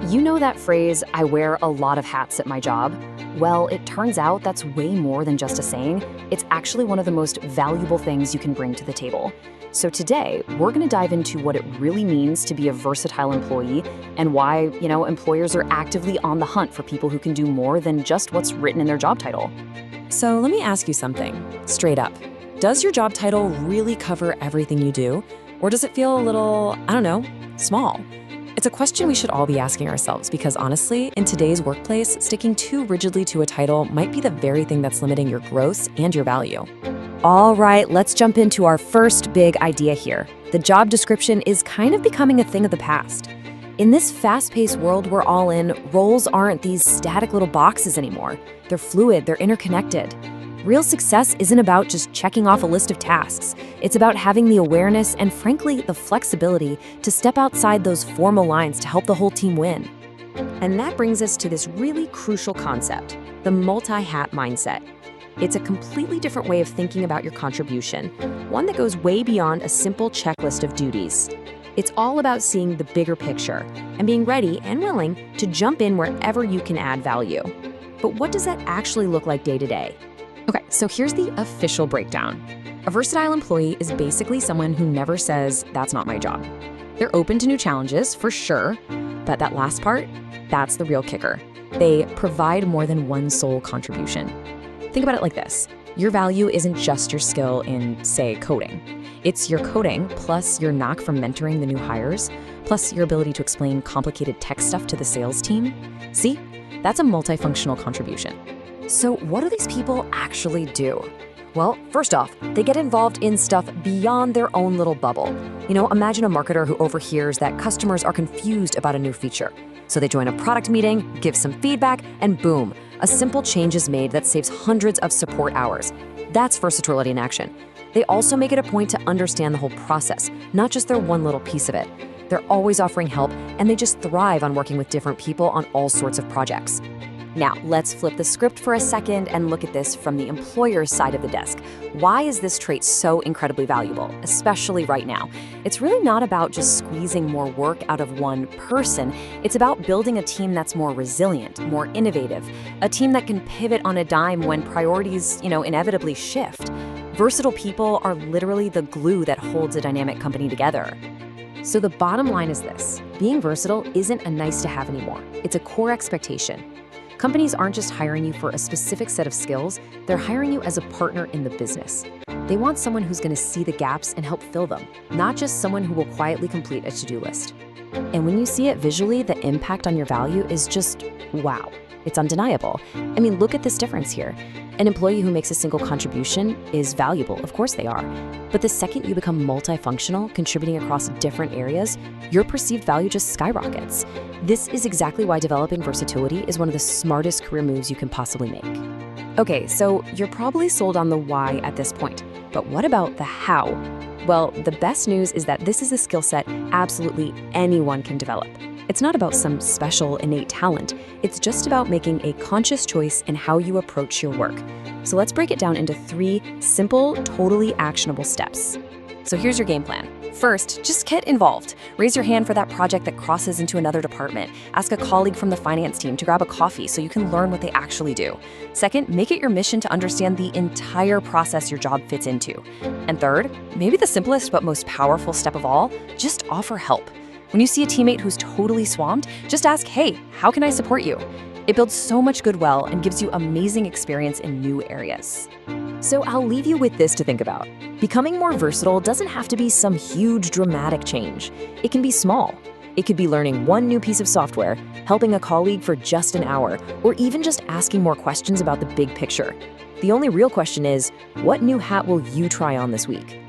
You know that phrase, I wear a lot of hats at my job? Well, it turns out that's way more than just a saying. It's actually one of the most valuable things you can bring to the table. So today, we're going to dive into what it really means to be a versatile employee and why, employers are actively on the hunt for people who can do more than just what's written in their job title. So let me ask you something, straight up. Does your job title really cover everything you do? Or does it feel a little, small? It's a question we should all be asking ourselves because honestly, in today's workplace, sticking too rigidly to a title might be the very thing that's limiting your growth and your value. All right, let's jump into our first big idea here. The job description is kind of becoming a thing of the past. In this fast-paced world we're all in, roles aren't these static little boxes anymore. They're fluid, they're interconnected. Real success isn't about just checking off a list of tasks. It's about having the awareness and, frankly, the flexibility to step outside those formal lines to help the whole team win. And that brings us to this really crucial concept, the multi-hat mindset. It's a completely different way of thinking about your contribution, one that goes way beyond a simple checklist of duties. It's all about seeing the bigger picture and being ready and willing to jump in wherever you can add value. But what does that actually look like day to day? Okay, so here's the official breakdown. A versatile employee is basically someone who never says, that's not my job. They're open to new challenges, for sure, but that last part, that's the real kicker. They provide more than one sole contribution. Think about it like this. Your value isn't just your skill in, say, coding. It's your coding plus your knack from mentoring the new hires, plus your ability to explain complicated tech stuff to the sales team. See, that's a multifunctional contribution. So what do these people actually do? Well, first off, they get involved in stuff beyond their own little bubble. Imagine a marketer who overhears that customers are confused about a new feature. So they join a product meeting, give some feedback, and boom, a simple change is made that saves hundreds of support hours. That's versatility in action. They also make it a point to understand the whole process, not just their one little piece of it. They're always offering help, and they just thrive on working with different people on all sorts of projects. Now, let's flip the script for a second and look at this from the employer's side of the desk. Why is this trait so incredibly valuable, especially right now? It's really not about just squeezing more work out of one person. It's about building a team that's more resilient, more innovative, a team that can pivot on a dime when priorities, inevitably shift. Versatile people are literally the glue that holds a dynamic company together. So the bottom line is this: being versatile isn't a nice to have anymore. It's a core expectation. Companies aren't just hiring you for a specific set of skills, they're hiring you as a partner in the business. They want someone who's going to see the gaps and help fill them, not just someone who will quietly complete a to-do list. And when you see it visually, the impact on your value is just wow. It's undeniable. Look at this difference here. An employee who makes a single contribution is valuable, of course they are. But the second you become multifunctional, contributing across different areas, your perceived value just skyrockets. This is exactly why developing versatility is one of the smartest career moves you can possibly make. Okay, so you're probably sold on the why at this point, but what about the how? Well, the best news is that this is a skill set absolutely anyone can develop. It's not about some special innate talent. It's just about making a conscious choice in how you approach your work. So let's break it down into 3 simple, totally actionable steps. So here's your game plan. First, just get involved. Raise your hand for that project that crosses into another department. Ask a colleague from the finance team to grab a coffee so you can learn what they actually do. Second, make it your mission to understand the entire process your job fits into. And third, maybe the simplest but most powerful step of all, just offer help. When you see a teammate who's totally swamped, just ask, hey, how can I support you? It builds so much goodwill and gives you amazing experience in new areas. So I'll leave you with this to think about. Becoming more versatile doesn't have to be some huge dramatic change. It can be small. It could be learning one new piece of software, helping a colleague for just an hour, or even just asking more questions about the big picture. The only real question is, what new hat will you try on this week?